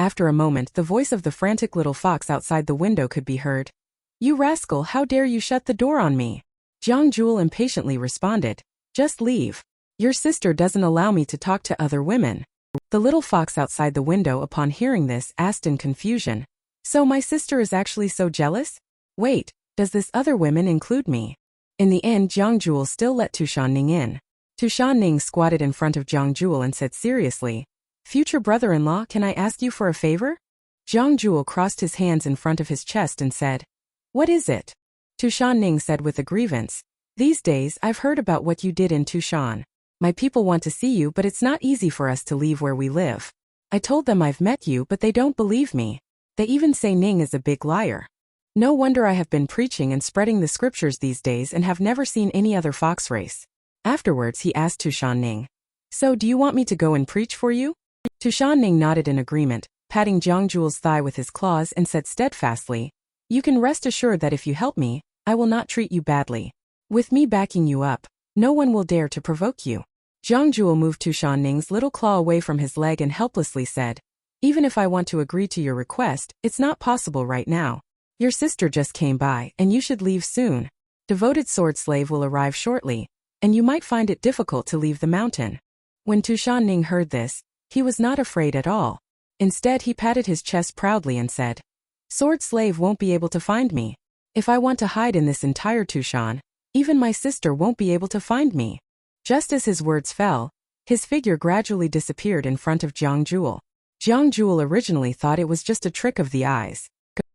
After a moment, the voice of the frantic little fox outside the window could be heard. "You rascal, how dare you shut the door on me?" Jiang Jewel impatiently responded. "Just leave. Your sister doesn't allow me to talk to other women." The little fox outside the window upon hearing this asked in confusion. "So my sister is actually so jealous? Wait, does this other women include me?" In the end, Jiang Jewel still let Tu Shanning in. Tu Shanning squatted in front of Jiang Jewel and said seriously, "Future brother-in-law, can I ask you for a favor?" Jiang Jewel crossed his hands in front of his chest and said, "What is it?" Tu Shanning said with a grievance, "These days I've heard about what you did in Tushan. My people want to see you, but it's not easy for us to leave where we live. I told them I've met you, but they don't believe me. They even say Ning is a big liar. No wonder I have been preaching and spreading the scriptures these days and have never seen any other fox race." Afterwards he asked Tu Shanning, "So do you want me to go and preach for you?" Tu Shanning nodded in agreement, patting Jiang Jewel's thigh with his claws and said steadfastly, "You can rest assured that if you help me, I will not treat you badly. With me backing you up, no one will dare to provoke you." Jiang Jewel moved Tu Shanning's little claw away from his leg and helplessly said, "Even if I want to agree to your request, it's not possible right now. Your sister just came by, and you should leave soon. Devoted sword slave will arrive shortly, and you might find it difficult to leave the mountain." When Tu Shanning heard this, he was not afraid at all. Instead, he patted his chest proudly and said, "Sword slave won't be able to find me. If I want to hide in this entire Tushan, even my sister won't be able to find me." Just as his words fell, his figure gradually disappeared in front of Jiang Jewel. Jiang Jewel originally thought it was just a trick of the eyes.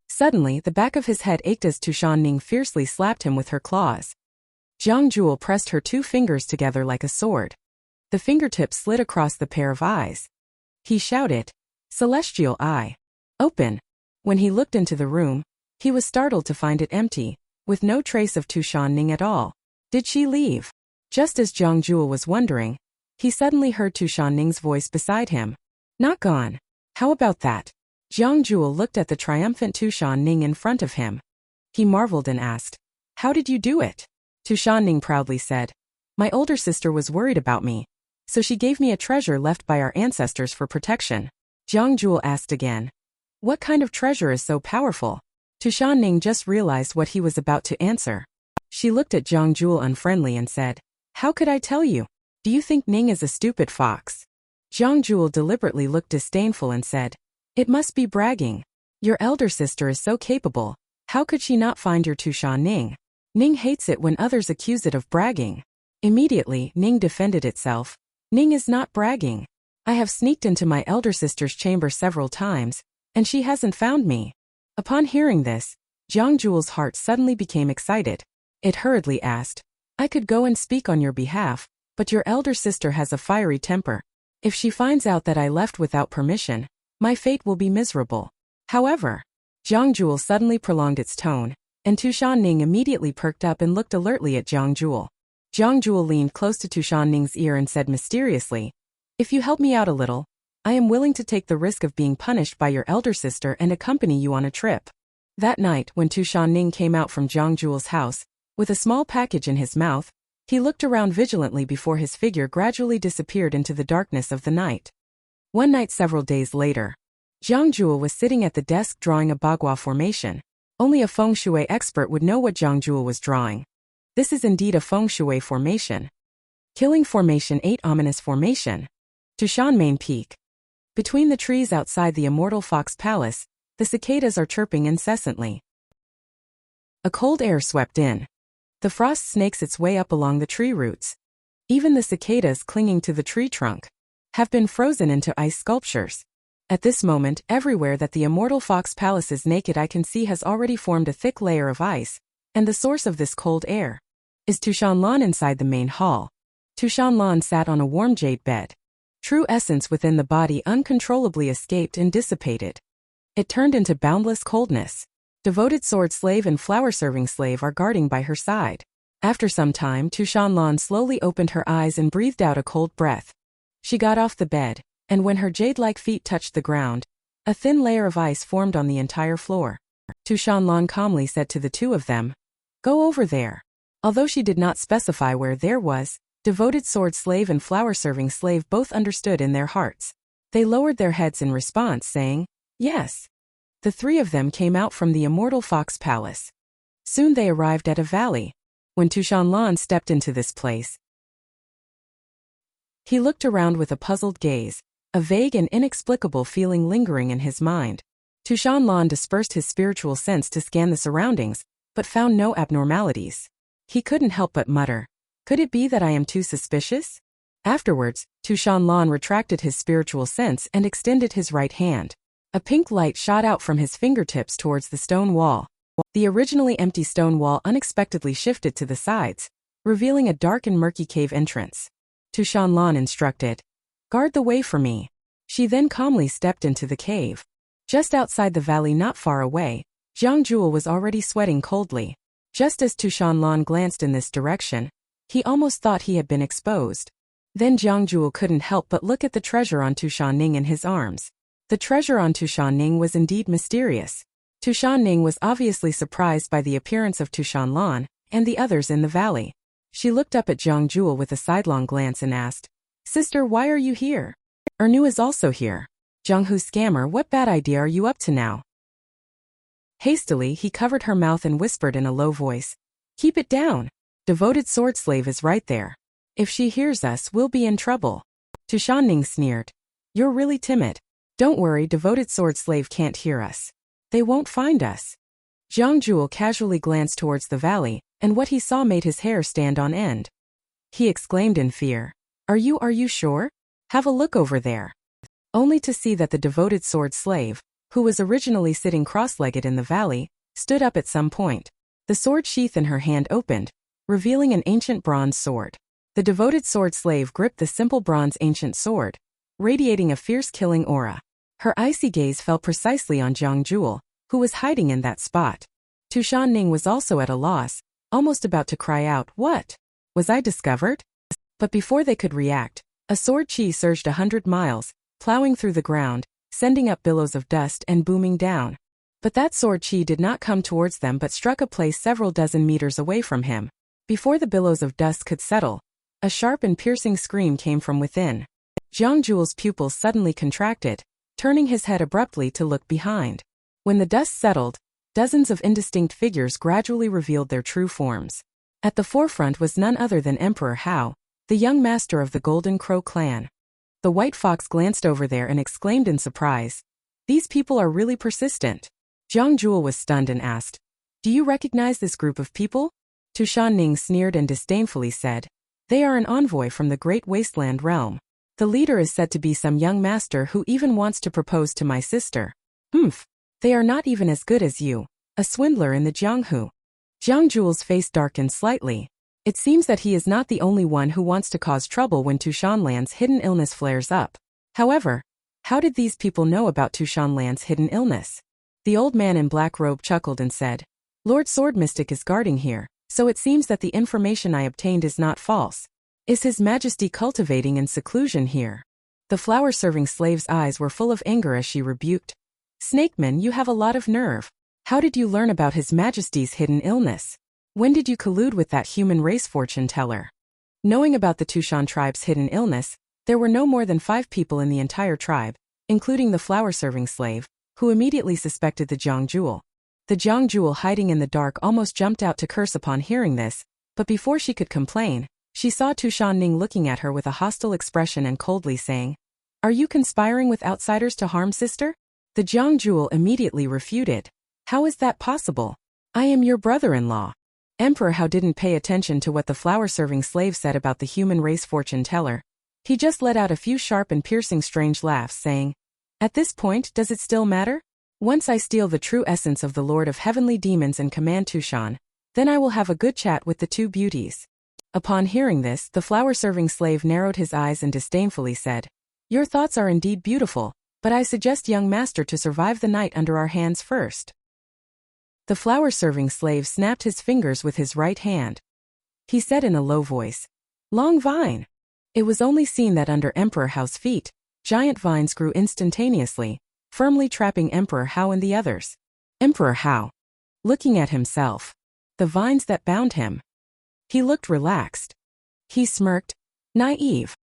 Suddenly, the back of his head ached as Tu Shanning fiercely slapped him with her claws. Jiang Jewel pressed her 2 fingers together like a sword. The fingertips slid across the pair of eyes. He shouted, "Celestial eye, open!" When he looked into the room, he was startled to find it empty, with no trace of Tu Shanning at all. Did she leave? Just as Jiang Jewel was wondering, he suddenly heard Tu Shanning's voice beside him. "Not gone. How about that?" Jiang Jewel looked at the triumphant Tu Shanning in front of him. He marveled and asked, "How did you do it?" Tu Shanning proudly said, "My older sister was worried about me, so she gave me a treasure left by our ancestors for protection." Jiang Jewel asked again, "What kind of treasure is so powerful?" Tu Shanning just realized what he was about to answer. She looked at Jiang Jewel unfriendly and said, "How could I tell you? Do you think Ning is a stupid fox?" Jiang Jewel deliberately looked disdainful and said, "It must be bragging. Your elder sister is so capable, how could she not find your Tu Shanning? Ning hates it when others accuse it of bragging." Immediately, Ning defended itself. "Ning is not bragging. I have sneaked into my elder sister's chamber several times, and she hasn't found me." Upon hearing this, Jiang Jewel's heart suddenly became excited. It hurriedly asked, "I could go and speak on your behalf, but your elder sister has a fiery temper. If she finds out that I left without permission, my fate will be miserable." However, Jiang Jewel suddenly prolonged its tone, and Tu Shanning immediately perked up and looked alertly at Jiang Jewel. Jiang Jewel leaned close to Tu Shanning's ear and said mysteriously, "If you help me out a little, I am willing to take the risk of being punished by your elder sister and accompany you on a trip." That night, when Tu Shanning came out from Jiang Jewel's house, with a small package in his mouth, he looked around vigilantly before his figure gradually disappeared into the darkness of the night. One night several days later, Jiang Jewel was sitting at the desk drawing a bagua formation. Only a feng shui expert would know what Jiang Jewel was drawing. This is indeed a feng shui formation. Killing Formation 8 Ominous Formation. Tushan Main Peak. Between the trees outside the immortal Fox Palace, the cicadas are chirping incessantly. A cold air swept in. The frost snakes its way up along the tree roots. Even the cicadas clinging to the tree trunk have been frozen into ice sculptures. At this moment, everywhere that the immortal Fox Palace's naked eye can see has already formed a thick layer of ice, and the source of this cold air is Tushanlan inside the main hall. Tushanlan sat on a warm jade bed. True essence within the body uncontrollably escaped and dissipated. It turned into boundless coldness. Devoted sword slave and flower-serving slave are guarding by her side. After some time, Tushanlan slowly opened her eyes and breathed out a cold breath. She got off the bed, and when her jade-like feet touched the ground, a thin layer of ice formed on the entire floor. Tushanlan calmly said to the two of them, "Go over there." Although she did not specify where there was, devoted sword slave and flower-serving slave both understood in their hearts. They lowered their heads in response, saying, Yes. The three of them came out from the immortal fox palace. Soon they arrived at a valley. When Tushanlan stepped into this place, he looked around with a puzzled gaze, a vague and inexplicable feeling lingering in his mind. Tushanlan dispersed his spiritual sense to scan the surroundings, but found no abnormalities. He couldn't help but mutter, "Could it be that I am too suspicious?" Afterwards, Tushanlan retracted his spiritual sense and extended his right hand. A pink light shot out from his fingertips towards the stone wall. The originally empty stone wall unexpectedly shifted to the sides, revealing a dark and murky cave entrance. Tushanlan instructed, "Guard the way for me." She then calmly stepped into the cave. Just outside the valley not far away, Jiang Jewel was already sweating coldly. Just as Tushanlan glanced in this direction, he almost thought he had been exposed. Then Jiang Jewel couldn't help but look at the treasure on Tushanning in his arms. The treasure on Tushanning was indeed mysterious. Tushanning was obviously surprised by the appearance of Tushanlan and the others in the valley. She looked up at Jiang Jewel with a sidelong glance and asked, "Sister, why are you here? Ernu is also here. Jianghu scammer, what bad idea are you up to now?" Hastily, he covered her mouth and whispered in a low voice, "Keep it down. Devoted sword slave is right there. If she hears us, we'll be in trouble." Tushanning sneered, "You're really timid. Don't worry, devoted sword slave can't hear us. They won't find us." Jiang Jewel casually glanced towards the valley, and what he saw made his hair stand on end. He exclaimed in fear, Are you sure? Have a look over there." Only to see that the devoted sword slave, who was originally sitting cross-legged in the valley, stood up at some point. The sword sheath in her hand opened, revealing an ancient bronze sword. The devoted sword slave gripped the simple bronze ancient sword, radiating a fierce killing aura. Her icy gaze fell precisely on Jiang Jewel, who was hiding in that spot. Tushanning was also at a loss, almost about to cry out, "What? Was I discovered?" But before they could react, a sword chi surged 100 miles, plowing through the ground, sending up billows of dust and booming down. But that sword chi did not come towards them but struck a place several dozen meters away from him. Before the billows of dust could settle, a sharp and piercing scream came from within. Jiang Jewel's pupils suddenly contracted, turning his head abruptly to look behind. When the dust settled, dozens of indistinct figures gradually revealed their true forms. At the forefront was none other than Emperor Hao, the young master of the Golden Crow clan. The white fox glanced over there and exclaimed in surprise, "These people are really persistent." Jiang Jewel was stunned and asked, "Do you recognize this group of people?" Tushanning sneered and disdainfully said, "They are an envoy from the Great Wasteland realm. The leader is said to be some young master who even wants to propose to my sister. Humph. They are not even as good as you, a swindler in the Jianghu." Jiang Jewel's face darkened slightly. It seems that he is not the only one who wants to cause trouble when Tushanlan's hidden illness flares up. However, how did these people know about Tushanlan's hidden illness? The old man in black robe chuckled and said, "Lord Sword Mystic is guarding here, so it seems that the information I obtained is not false. Is His Majesty cultivating in seclusion here?" The flower-serving slave's eyes were full of anger as she rebuked, "Snakeman, you have a lot of nerve. How did you learn about His Majesty's hidden illness? When did you collude with that human race fortune teller?" Knowing about the Tushan tribe's hidden illness, there were no more than 5 people in the entire tribe, including the flower-serving slave, who immediately suspected the Jiang Jewel. The Jiang Jewel hiding in the dark almost jumped out to curse upon hearing this, but before she could complain, she saw Tushanning looking at her with a hostile expression and coldly saying, "Are you conspiring with outsiders to harm sister?" The Jiang Jewel immediately refuted, "How is that possible? I am your brother-in-law." Emperor Hao didn't pay attention to what the flower-serving slave said about the human race fortune teller. He just let out a few sharp and piercing strange laughs, saying, "At this point, does it still matter? Once I steal the true essence of the Lord of Heavenly Demons and command Tushan, then I will have a good chat with the two beauties." Upon hearing this, the flower-serving slave narrowed his eyes and disdainfully said, "Your thoughts are indeed beautiful, but I suggest young master to survive the night under our hands first." The flower-serving slave snapped his fingers with his right hand. He said in a low voice, "Long vine." It was only seen that under Emperor Hao's feet, giant vines grew instantaneously, firmly trapping Emperor Hao and the others. Emperor Hao, looking at himself, the vines that bound him. He looked relaxed. He smirked, naive.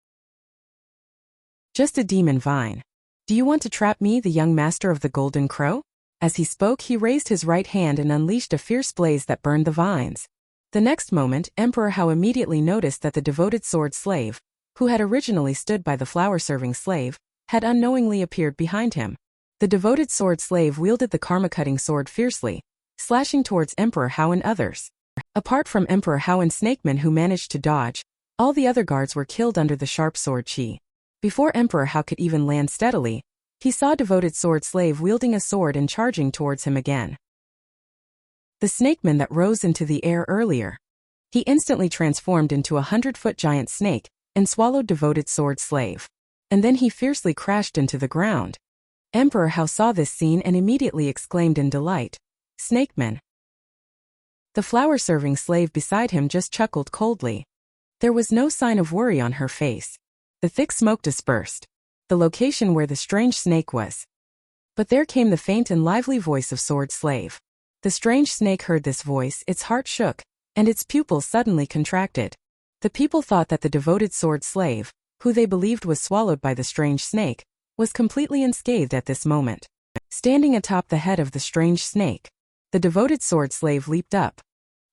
Just a demon vine. Do you want to trap me, the young master of the Golden Crow? As he spoke, he raised his right hand and unleashed a fierce blaze that burned the vines. The next moment, Emperor Hao immediately noticed that the devoted sword slave, who had originally stood by the flower-serving slave, had unknowingly appeared behind him. The devoted sword slave wielded the karma-cutting sword fiercely, slashing towards Emperor Hao and others. Apart from Emperor Hao and Snakeman, who managed to dodge, all the other guards were killed under the sharp sword chi. Before Emperor Hao could even land steadily, he saw devoted sword slave wielding a sword and charging towards him again. The snakeman that rose into the air earlier. He instantly transformed into a 100-foot giant snake and swallowed devoted sword slave. And then he fiercely crashed into the ground. Emperor Hao saw this scene and immediately exclaimed in delight, "Snakeman." The flower-serving slave beside him just chuckled coldly. There was no sign of worry on her face. The thick smoke dispersed. The location where the strange snake was. But there came the faint and lively voice of sword slave. The strange snake heard this voice, its heart shook, and its pupils suddenly contracted. The people thought that the devoted sword slave, who they believed was swallowed by the strange snake, was completely unscathed at this moment. Standing atop the head of the strange snake, the devoted sword slave leaped up.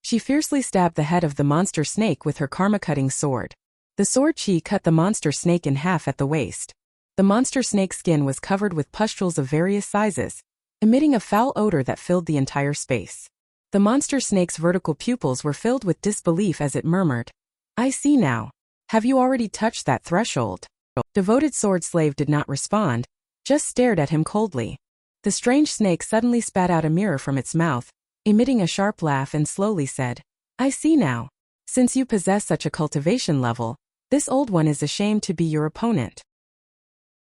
She fiercely stabbed the head of the monster snake with her karma-cutting sword. The sword chi cut the monster snake in half at the waist. The monster snake's skin was covered with pustules of various sizes, emitting a foul odor that filled the entire space. The monster snake's vertical pupils were filled with disbelief as it murmured, "I see now. Have you already touched that threshold?" Devoted sword slave did not respond, just stared at him coldly. The strange snake suddenly spat out a mirror from its mouth, emitting a sharp laugh, and slowly said, "I see now. Since you possess such a cultivation level, this old one is ashamed to be your opponent.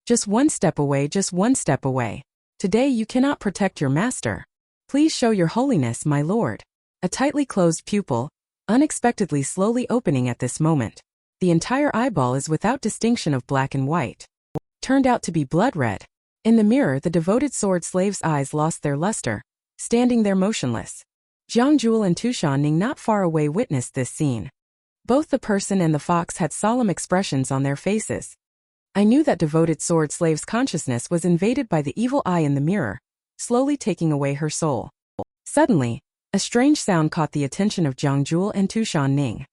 Just one step away, just one step away. Today you cannot protect your master. Please show your holiness, my lord." A tightly closed pupil, unexpectedly slowly opening at this moment. The entire eyeball is without distinction of black and white. Turned out to be blood red. In the mirror, the devoted sword slave's eyes lost their luster, standing there motionless. Jiang Jewel and Tushaning not far away witnessed this scene. Both the person and the fox had solemn expressions on their faces. I knew that devoted sword slave's consciousness was invaded by the evil eye in the mirror, slowly taking away her soul. Suddenly, a strange sound caught the attention of Jiang Jewel and Tushaning.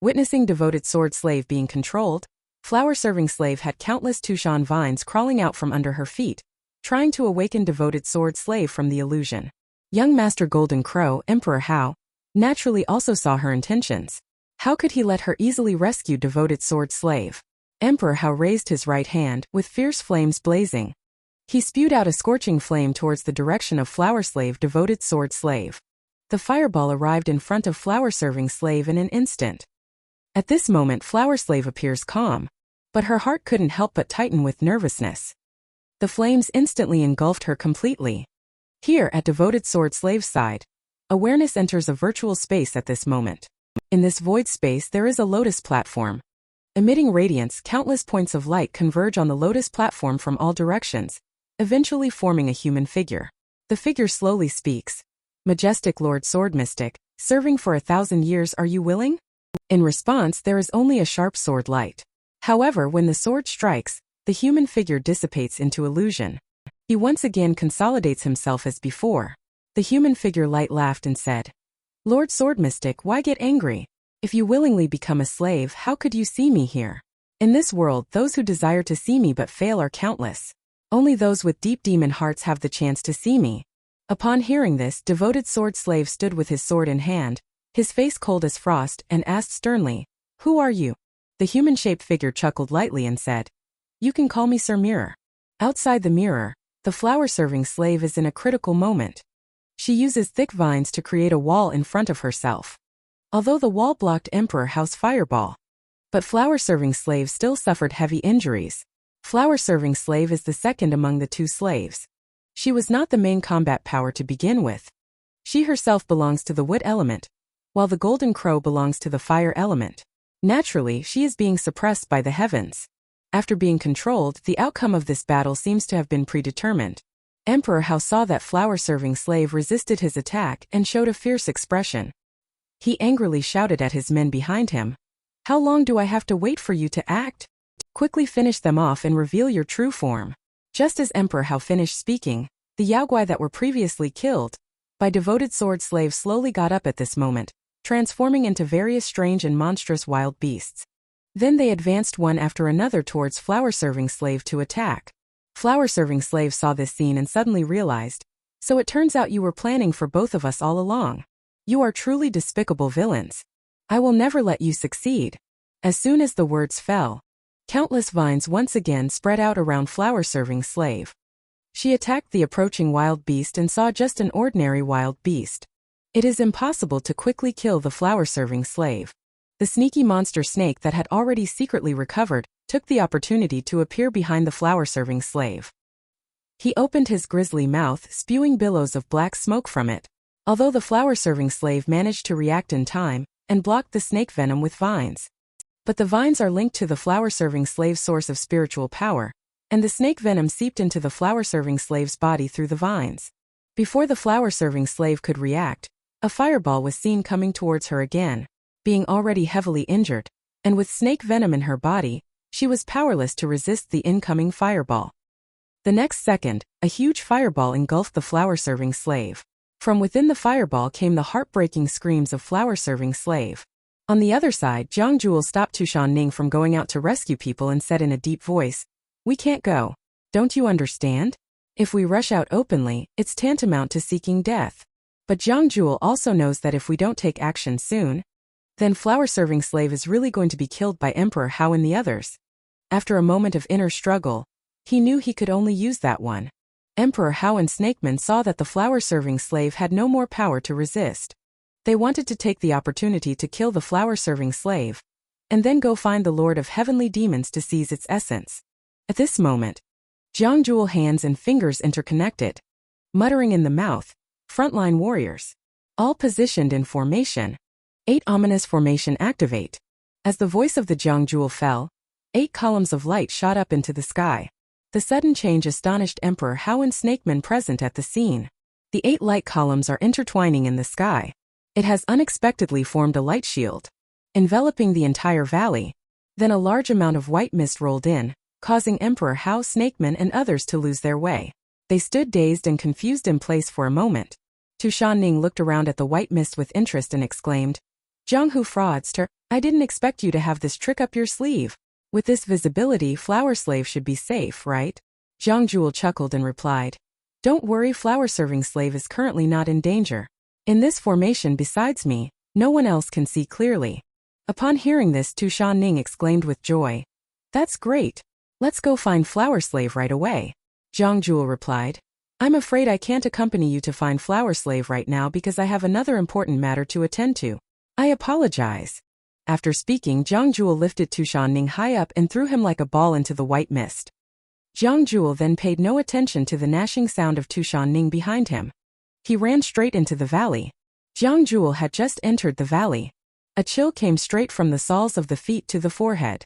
Witnessing devoted sword slave being controlled, flower-serving slave had countless Tushan vines crawling out from under her feet, trying to awaken devoted sword slave from the illusion. Young Master Golden Crow, Emperor Hao, naturally also saw her intentions. How could he let her easily rescue devoted sword slave? Emperor Hao raised his right hand, with fierce flames blazing. He spewed out a scorching flame towards the direction of flower slave devoted sword slave. The fireball arrived in front of flower-serving slave in an instant. At this moment, flower slave appears calm, but her heart couldn't help but tighten with nervousness. The flames instantly engulfed her completely. Here, at devoted sword slave's side, awareness enters a virtual space at this moment. In this void space there is a lotus platform. Emitting radiance, countless points of light converge on the lotus platform from all directions, eventually forming a human figure. The figure slowly speaks. "Majestic Lord Sword Mystic, serving for 1,000 years, are you willing?" In response, there is only a sharp sword light. However, when the sword strikes, the human figure dissipates into illusion. He once again consolidates himself as before. The human figure light laughed and said, "Lord Sword Mystic, why get angry? If you willingly become a slave, how could you see me here? In this world, those who desire to see me but fail are countless. Only those with deep demon hearts have the chance to see me." Upon hearing this, devoted sword slave stood with his sword in hand, his face cold as frost, and asked sternly, "Who are you?" The human-shaped figure chuckled lightly and said, "You can call me Sir Mirror." Outside the mirror, the flower-serving slave is in a critical moment. She uses thick vines to create a wall in front of herself. Although the wall blocked Emperor Hao's fireball, but flower-serving slave still suffered heavy injuries. Flower-serving slave is the second among the two slaves. She was not the main combat power to begin with. She herself belongs to the wood element, while the Golden Crow belongs to the fire element. Naturally, she is being suppressed by the heavens. After being controlled, the outcome of this battle seems to have been predetermined. Emperor Hao saw that flower-serving slave resisted his attack and showed a fierce expression. He angrily shouted at his men behind him, "How long do I have to wait for you to act? Quickly finish them off and reveal your true form." Just as Emperor Hao finished speaking, the Yaoguai that were previously killed by devoted sword slaves slowly got up at this moment, transforming into various strange and monstrous wild beasts. Then they advanced one after another towards flower-serving slave to attack. Flower-serving slave saw this scene and suddenly realized, "So it turns out you were planning for both of us all along. You are truly despicable villains. I will never let you succeed." As soon as the words fell, countless vines once again spread out around flower-serving slave. She attacked the approaching wild beast and saw just an ordinary wild beast. It is impossible to quickly kill the flower-serving slave. The sneaky monster snake that had already secretly recovered took the opportunity to appear behind the flower-serving slave. He opened his grisly mouth, spewing billows of black smoke from it. Although the flower-serving slave managed to react in time and blocked the snake venom with vines. But the vines are linked to the flower-serving slave's source of spiritual power, and the snake venom seeped into the flower-serving slave's body through the vines. Before the flower-serving slave could react, a fireball was seen coming towards her again. Being already heavily injured, and with snake venom in her body, she was powerless to resist the incoming fireball. The next second, a huge fireball engulfed the flower-serving slave. From within the fireball came the heartbreaking screams of flower-serving slave. On the other side, Jiang Jewel stopped Tushanning from going out to rescue people and said in a deep voice, "We can't go. Don't you understand? If we rush out openly, it's tantamount to seeking death." But Jiang Jewel also knows that if we don't take action soon, then flower-serving slave is really going to be killed by Emperor Hao and the others. After a moment of inner struggle, he knew he could only use that one. Emperor Hao and Snakeman saw that the flower-serving slave had no more power to resist. They wanted to take the opportunity to kill the flower-serving slave, and then go find the Lord of Heavenly Demons to seize its essence. At this moment, Jiang Jewel hands and fingers interconnected, muttering in the mouth, "Frontline warriors. All positioned in formation. 8 ominous formation activate." As the voice of the Jiang Jewel fell, 8 columns of light shot up into the sky. The sudden change astonished Emperor Hao and Snakeman present at the scene. The 8 light columns are intertwining in the sky. It has unexpectedly formed a light shield, enveloping the entire valley. Then a large amount of white mist rolled in, causing Emperor Hao, Snakeman, and others to lose their way. They stood dazed and confused in place for a moment. Tushanning looked around at the white mist with interest and exclaimed, "Jianghu fraudster, I didn't expect you to have this trick up your sleeve. With this visibility, flower slave should be safe, right?" Jiang Jewel chuckled and replied, "Don't worry, flower-serving slave is currently not in danger. In this formation besides me, no one else can see clearly." Upon hearing this, Tushanning exclaimed with joy, "That's great. Let's go find flower slave right away." Jiang Jewel replied, "I'm afraid I can't accompany you to find flower slave right now because I have another important matter to attend to. I apologize." After speaking, Jiang Jewel lifted Tushanning high up and threw him like a ball into the white mist. Jiang Jewel then paid no attention to the gnashing sound of Tushanning behind him. He ran straight into the valley. Jiang Jewel had just entered the valley. A chill came straight from the soles of the feet to the forehead.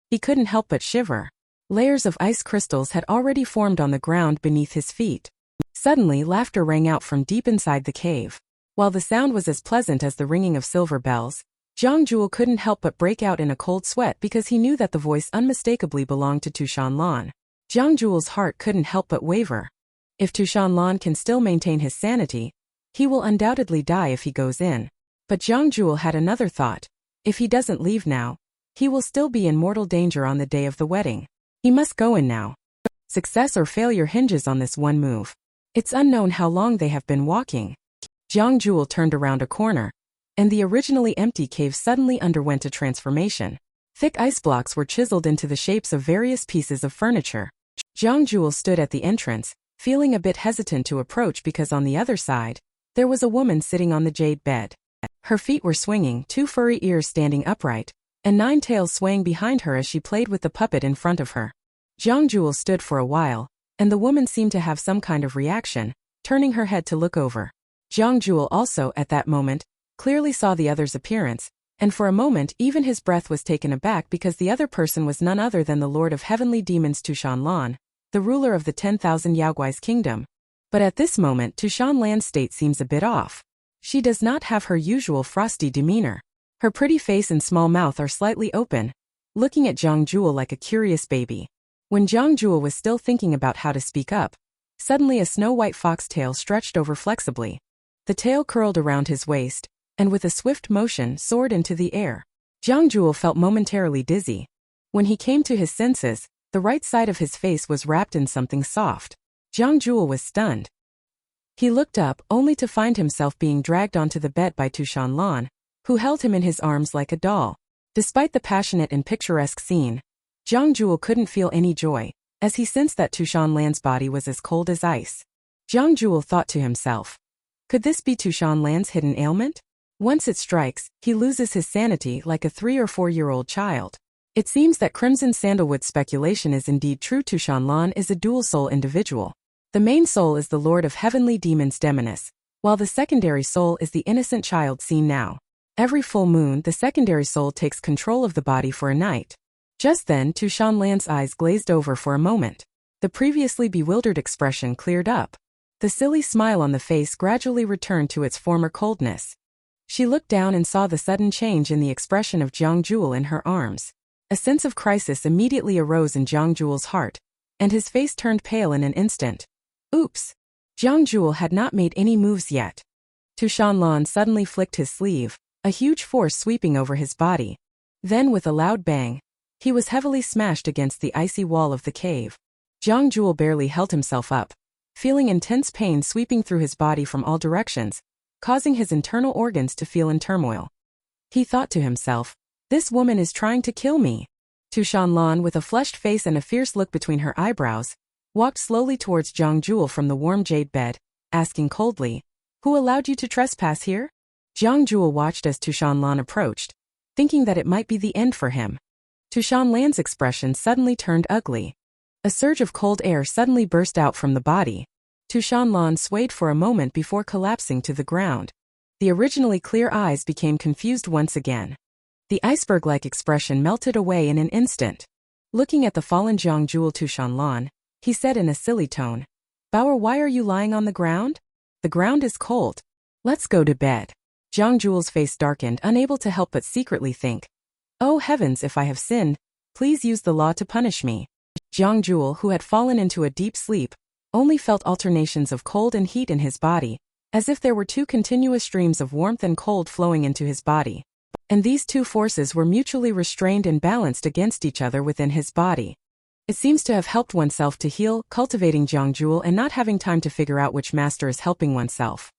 He couldn't help but shiver. Layers of ice crystals had already formed on the ground beneath his feet. Suddenly, laughter rang out from deep inside the cave. While the sound was as pleasant as the ringing of silver bells, Jiang Jewel couldn't help but break out in a cold sweat because he knew that the voice unmistakably belonged to Tushanlan. Jiang Jewel's heart couldn't help but waver. If Tushanlan can still maintain his sanity, he will undoubtedly die if he goes in. But Jiang Jewel had another thought. If he doesn't leave now, he will still be in mortal danger on the day of the wedding. He must go in now. Success or failure hinges on this one move. It's unknown how long they have been walking. Jiang Jewel turned around a corner, and the originally empty cave suddenly underwent a transformation. Thick ice blocks were chiseled into the shapes of various pieces of furniture. Jiang Jewel stood at the entrance, feeling a bit hesitant to approach because on the other side, there was a woman sitting on the jade bed. Her feet were swinging, 2 furry ears standing upright, and 9 tails swaying behind her as she played with the puppet in front of her. Jiang Jewel stood for a while, and the woman seemed to have some kind of reaction, turning her head to look over. Jiang Jewel also, at that moment, clearly saw the other's appearance, and for a moment even his breath was taken aback because the other person was none other than the Lord of Heavenly Demons Tushanlan, the ruler of the 10,000 Yaoguai's kingdom. But at this moment Tushanlan's state seems a bit off. She does not have her usual frosty demeanor. Her pretty face and small mouth are slightly open, looking at Jiang Jewel like a curious baby. When Jiang Jewel was still thinking about how to speak up, suddenly a snow-white fox tail stretched over flexibly. The tail curled around his waist, and with a swift motion soared into the air. Jiang Jewel felt momentarily dizzy. When he came to his senses, the right side of his face was wrapped in something soft. Jiang Jewel was stunned. He looked up, only to find himself being dragged onto the bed by Tushan Lan, who held him in his arms like a doll. Despite the passionate and picturesque scene, Jiang Jewel couldn't feel any joy, as he sensed that Tushan Lan's body was as cold as ice. Jiang Jewel thought to himself, could this be Tushan Lan's hidden ailment? Once it strikes, he loses his sanity like a 3 or 4-year-old child. It seems that Crimson Sandalwood's speculation is indeed true. Tushan Lan is a dual-soul individual. The main soul is the lord of heavenly demons Demoness, while the secondary soul is the innocent child seen now. Every full moon, the secondary soul takes control of the body for a night. Just then, Tushan Lan's eyes glazed over for a moment. The previously bewildered expression cleared up. The silly smile on the face gradually returned to its former coldness. She looked down and saw the sudden change in the expression of Jiang Jewel in her arms. A sense of crisis immediately arose in Jiang Jewel's heart, and his face turned pale in an instant. Oops! Jiang Jewel had not made any moves yet. Tushan Lan suddenly flicked his sleeve, a huge force sweeping over his body. Then with a loud bang, he was heavily smashed against the icy wall of the cave. Jiang Jewel barely held himself up, feeling intense pain sweeping through his body from all directions, causing his internal organs to feel in turmoil. He thought to himself, this woman is trying to kill me. Tushan Lan, with a flushed face and a fierce look between her eyebrows, walked slowly towards Jiang Jewel from the warm jade bed, asking coldly, who allowed you to trespass here? Jiang Jewel watched as Tushan Lan approached, thinking that it might be the end for him. Tushan Lan's expression suddenly turned ugly. A surge of cold air suddenly burst out from the body. Tushan Lan swayed for a moment before collapsing to the ground. The originally clear eyes became confused once again. The iceberg-like expression melted away in an instant. Looking at the fallen Jiang Jewel, Tushan Lan, he said in a silly tone, Bauer, why are you lying on the ground? The ground is cold. Let's go to bed. Jiang Jewel's face darkened, unable to help but secretly think, oh heavens, if I have sinned, please use the law to punish me. Jiang Jewel, who had fallen into a deep sleep, only felt alternations of cold and heat in his body, as if there were two continuous streams of warmth and cold flowing into his body. And these two forces were mutually restrained and balanced against each other within his body. It seems to have helped oneself to heal, cultivating Jiang Jewel and not having time to figure out which master is helping oneself.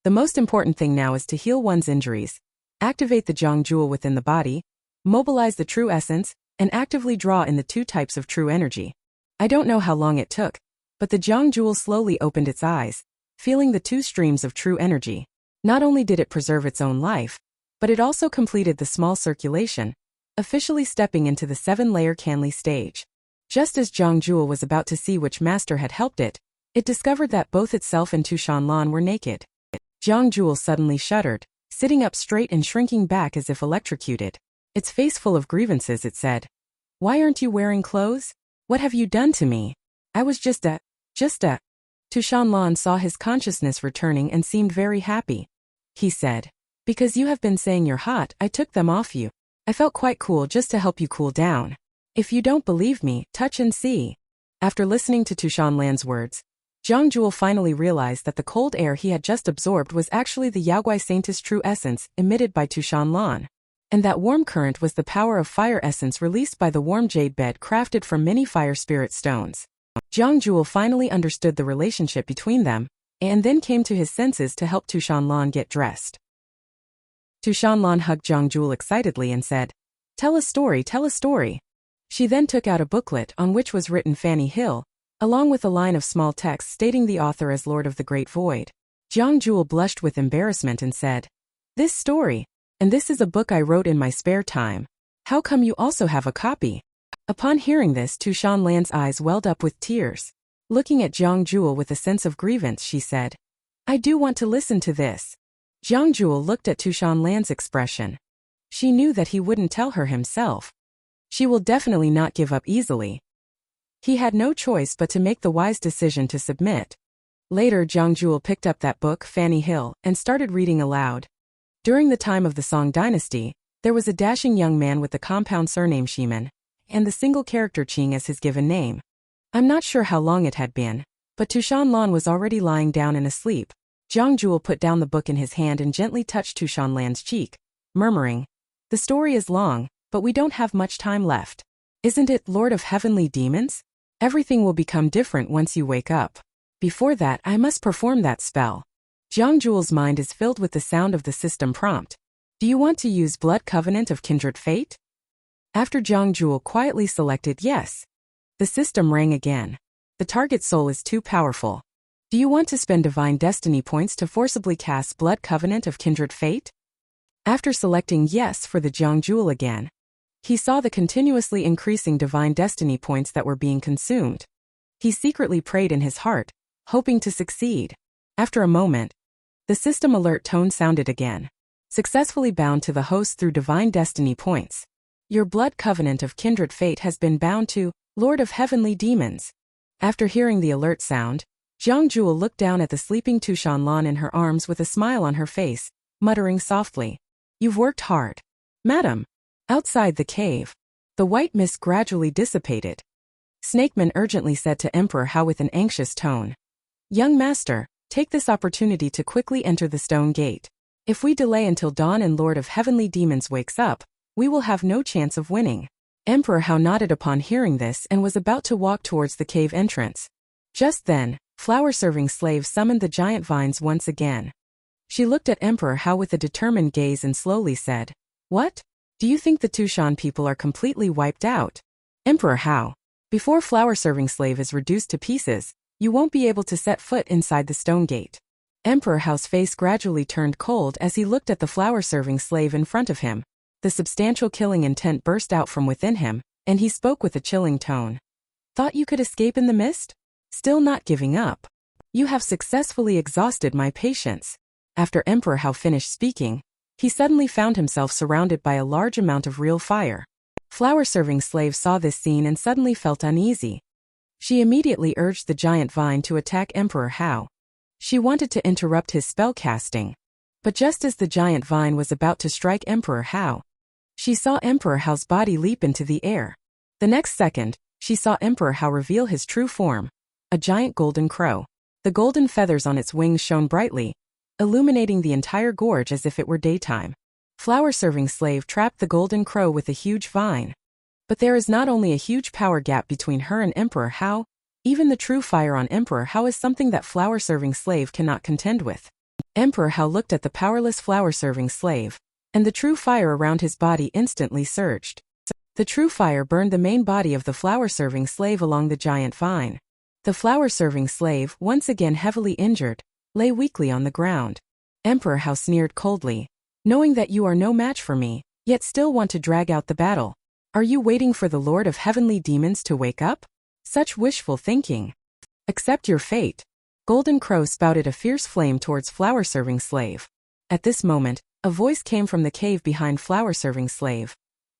The most important thing now is to heal one's injuries, activate the Jiang Jewel within the body, mobilize the true essence, and actively draw in the two types of true energy. I don't know how long it took, but the Jiang Jewel slowly opened its eyes, feeling the two streams of true energy. Not only did it preserve its own life, but it also completed the small circulation, officially stepping into the 7-layer Canly stage. Just as Jiang Jewel was about to see which master had helped it, it discovered that both itself and Tushan Lan were naked. Jiang Jewel suddenly shuddered, sitting up straight and shrinking back as if electrocuted. Its face full of grievances, it said, why aren't you wearing clothes? What have you done to me? I was just a... Tushan Lan saw his consciousness returning and seemed very happy. He said, because you have been saying you're hot, I took them off you. I felt quite cool just to help you cool down. If you don't believe me, touch and see. After listening to Tushan Lan's words, Jiang Jewel finally realized that the cold air he had just absorbed was actually the Yaoguai Saintess true essence emitted by Tushan Lan. And that warm current was the power of fire essence released by the warm jade bed crafted from many fire spirit stones. Jiang Jewel finally understood the relationship between them, and then came to his senses to help Tushan Lan get dressed. Tushan Lan hugged Jiang Jewel excitedly and said, tell a story, tell a story. She then took out a booklet on which was written Fanny Hill, along with a line of small text stating the author as Lord of the Great Void. Jiang Jewel blushed with embarrassment and said, this story. And this is a book I wrote in my spare time. How come you also have a copy? Upon hearing this, Tushan Lan's eyes welled up with tears. Looking at Jiang Jewel with a sense of grievance, she said, I do want to listen to this. Jiang Jewel looked at Tushan Lan's expression. She knew that he wouldn't tell her himself. She will definitely not give up easily. He had no choice but to make the wise decision to submit. Later, Jiang Jewel picked up that book, Fanny Hill, and started reading aloud. During the time of the Song dynasty, there was a dashing young man with the compound surname Shiman, and the single character Qing as his given name. I'm not sure how long it had been, but Tushan was already lying down and asleep. Jiang Jewel put down the book in his hand and gently touched Tushan's cheek, murmuring, "The story is long, but we don't have much time left. Isn't it, Lord of Heavenly Demons? Everything will become different once you wake up. Before that, I must perform that spell." Jiang Jewel's mind is filled with the sound of the system prompt. "Do you want to use Blood Covenant of Kindred Fate?" After Jiang Jewel quietly selected yes, the system rang again. "The target soul is too powerful. Do you want to spend divine destiny points to forcibly cast Blood Covenant of Kindred Fate?" After selecting yes for the Jiang Jewel again, he saw the continuously increasing divine destiny points that were being consumed. He secretly prayed in his heart, hoping to succeed. After a moment, the system alert tone sounded again. "Successfully bound to the host through divine destiny points. Your Blood Covenant of Kindred Fate has been bound to Lord of Heavenly Demons." After hearing the alert sound, Jiang Jewel looked down at the sleeping Tushan in her arms with a smile on her face, muttering softly, "You've worked hard, madam." Outside the cave, the white mist gradually dissipated. Snakeman urgently said to Emperor Hao with an anxious tone, "Young master, take this opportunity to quickly enter the stone gate. If we delay until dawn and Lord of Heavenly Demons wakes up, we will have no chance of winning." Emperor Hao nodded upon hearing this and was about to walk towards the cave entrance. Just then, flower-serving slave summoned the giant vines once again. She looked at Emperor Hao with a determined gaze and slowly said, "What? Do you think the Tushan people are completely wiped out?" "Emperor Hao, before flower-serving slave is reduced to pieces, you won't be able to set foot inside the stone gate." Emperor Hao's face gradually turned cold as he looked at the flower-serving slave in front of him. The substantial killing intent burst out from within him, and he spoke with a chilling tone. "Thought you could escape in the mist? Still not giving up? You have successfully exhausted my patience." After Emperor Hao finished speaking, he suddenly found himself surrounded by a large amount of real fire. Flower-serving slave saw this scene and suddenly felt uneasy. She immediately urged the giant vine to attack Emperor Hao. She wanted to interrupt his spell casting. But just as the giant vine was about to strike Emperor Hao, she saw Emperor Hao's body leap into the air. The next second, she saw Emperor Hao reveal his true form, a giant golden crow. The golden feathers on its wings shone brightly, illuminating the entire gorge as if it were daytime. Flower-serving slave trapped the golden crow with a huge vine. But there is not only a huge power gap between her and Emperor Hao, even the true fire on Emperor Hao is something that flower-serving slave cannot contend with. Emperor Hao looked at the powerless flower-serving slave, and the true fire around his body instantly surged. The true fire burned the main body of the flower-serving slave along the giant vine. The flower-serving slave, once again heavily injured, lay weakly on the ground. Emperor Hao sneered coldly, "Knowing that you are no match for me, yet still want to drag out the battle. Are you waiting for the Lord of Heavenly Demons to wake up? Such wishful thinking. Accept your fate." Golden Crow spouted a fierce flame towards flower-serving slave. At this moment, a voice came from the cave behind flower-serving slave.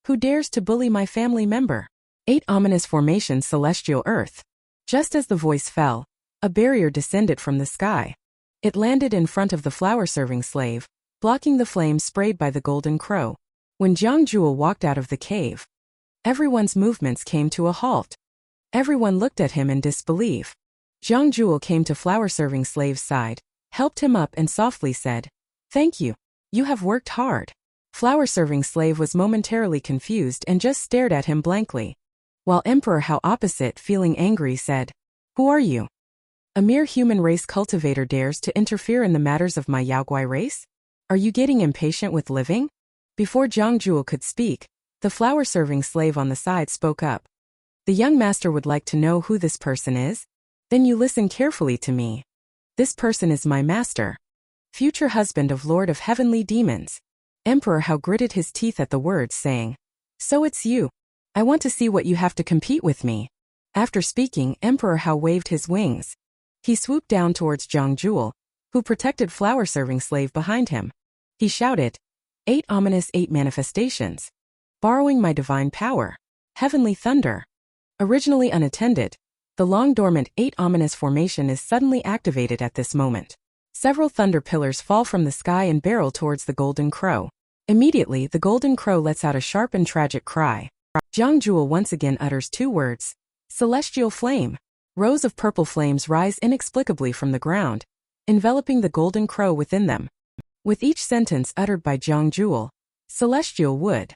"Who dares to bully my family member?" 8 ominous formations celestial earth. Just as the voice fell, a barrier descended from the sky. It landed in front of the flower-serving slave, blocking the flames sprayed by the golden crow. When Jiang Jewel walked out of the cave, everyone's movements came to a halt. Everyone looked at him in disbelief. Jiang Jewel came to flower-serving slave's side, helped him up and softly said, "Thank you. You have worked hard." Flower-serving slave was momentarily confused and just stared at him blankly. While Emperor Hao opposite, feeling angry, said, "Who are you? A mere human race cultivator dares to interfere in the matters of my Yaoguai race? Are you getting impatient with living?" Before Jiang Jewel could speak, the flower-serving slave on the side spoke up. "The young master would like to know who this person is? Then you listen carefully to me. This person is my master, future husband of Lord of Heavenly Demons." Emperor Hao gritted his teeth at the words, saying, "So it's you. I want to see what you have to compete with me." After speaking, Emperor Hao waved his wings. He swooped down towards Jiang Jewel, who protected flower-serving slave behind him. He shouted, 8 ominous 8 manifestations. Borrowing my divine power. Heavenly thunder." Originally unattended, the long-dormant 8 ominous formation is suddenly activated at this moment. Several thunder pillars fall from the sky and barrel towards the golden crow. Immediately, the golden crow lets out a sharp and tragic cry. Jiang Jewel once again utters two words. Celestial flame. Rows of purple flames rise inexplicably from the ground, enveloping the golden crow within them. With each sentence uttered by Jiang Jewel, celestial wood.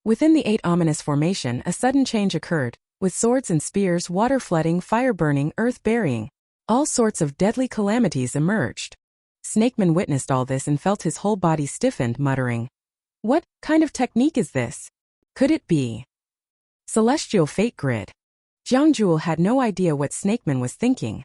Within the 8 ominous formation, a sudden change occurred, with swords and spears, water flooding, fire burning, earth burying. All sorts of deadly calamities emerged. Snakeman witnessed all this and felt his whole body stiffened, muttering, "What kind of technique is this? Could it be celestial fate grid?" Jiang Jewel had no idea what Snakeman was thinking.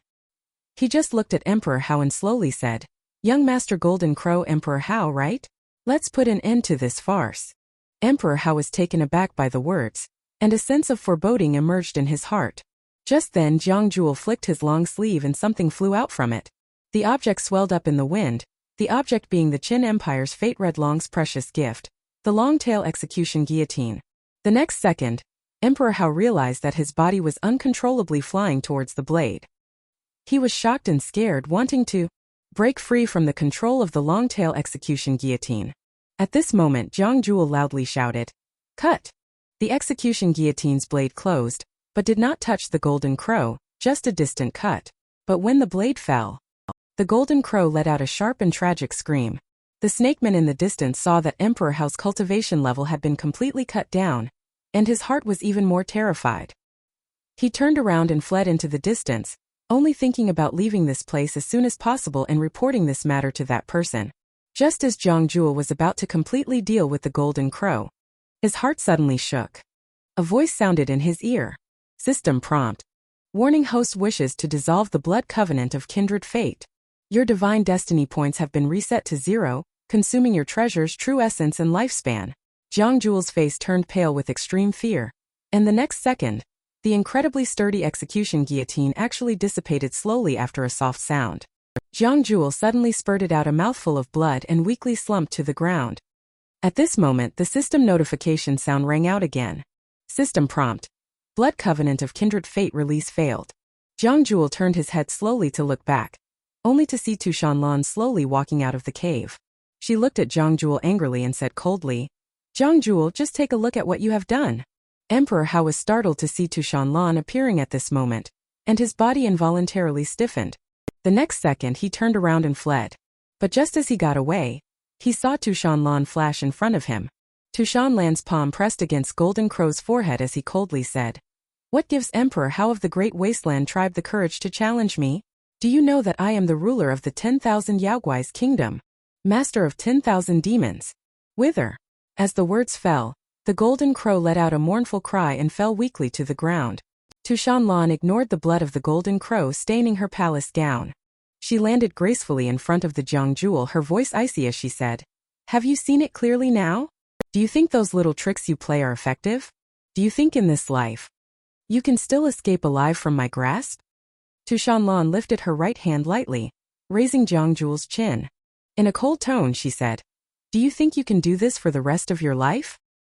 He just looked at Emperor Hao and slowly said, "Young Master Golden Crow Emperor Hao, right? Let's put an end to this farce." Emperor Hao was taken aback by the words, and a sense of foreboding emerged in his heart. Just then Jiang Jewel flicked his long sleeve and something flew out from it. The object swelled up in the wind, the object being the Qin Empire's Fate Red Long's precious gift, the long-tail execution guillotine. The next second, Emperor Hao realized that his body was uncontrollably flying towards the blade. He was shocked and scared, wanting to break free from the control of the long-tail execution guillotine. At this moment Jiang Jewel loudly shouted, "Cut!" The execution guillotine's blade closed, but did not touch the golden crow, just a distant cut. But when the blade fell, the golden crow let out a sharp and tragic scream. The snakeman in the distance saw that Emperor Hao's cultivation level had been completely cut down, and his heart was even more terrified. He turned around and fled into the distance, only thinking about leaving this place as soon as possible and reporting this matter to that person. Just as Jiang Jewel was about to completely deal with the golden crow, his heart suddenly shook. A voice sounded in his ear. System prompt. Warning: host wishes to dissolve the blood covenant of kindred fate. Your divine destiny points have been reset to 0, consuming your treasure's true essence and lifespan. Jiang Jewel's face turned pale with extreme fear, and the next second, the incredibly sturdy execution guillotine actually dissipated slowly after a soft sound. Jiang Jewel suddenly spurted out a mouthful of blood and weakly slumped to the ground. At this moment, the system notification sound rang out again. System prompt. Blood covenant of kindred fate release failed. Jiang Jewel turned his head slowly to look back, only to see Tu Shanlan slowly walking out of the cave. She looked at Jiang Jewel angrily and said coldly, "Jiang Jewel, just take a look at what you have done." Emperor Hao was startled to see Tu Shanlan appearing at this moment, and his body involuntarily stiffened. The next second he turned around and fled. But just as he got away, he saw Tu Shanlan flash in front of him. Tu Shanlan's palm pressed against Golden Crow's forehead as he coldly said, "What gives Emperor Hao of the Great Wasteland tribe the courage to challenge me? Do you know that I am the ruler of the 10,000 Yaoguai's kingdom, master of 10,000 demons? Whither?" As the words fell, the Golden Crow let out a mournful cry and fell weakly to the ground. Tu Shanlan ignored the blood of the Golden Crow staining her palace gown. She landed gracefully in front of the Jiang Jewel, her voice icy as she said, "Have you seen it clearly now? Do you think those little tricks you play are effective? Do you think in this life you can still escape alive from my grasp?" Tu Shanlan lifted her right hand lightly, raising Jiang Jewel's chin. In a cold tone she said, "Do you think you can do this for the rest of your life?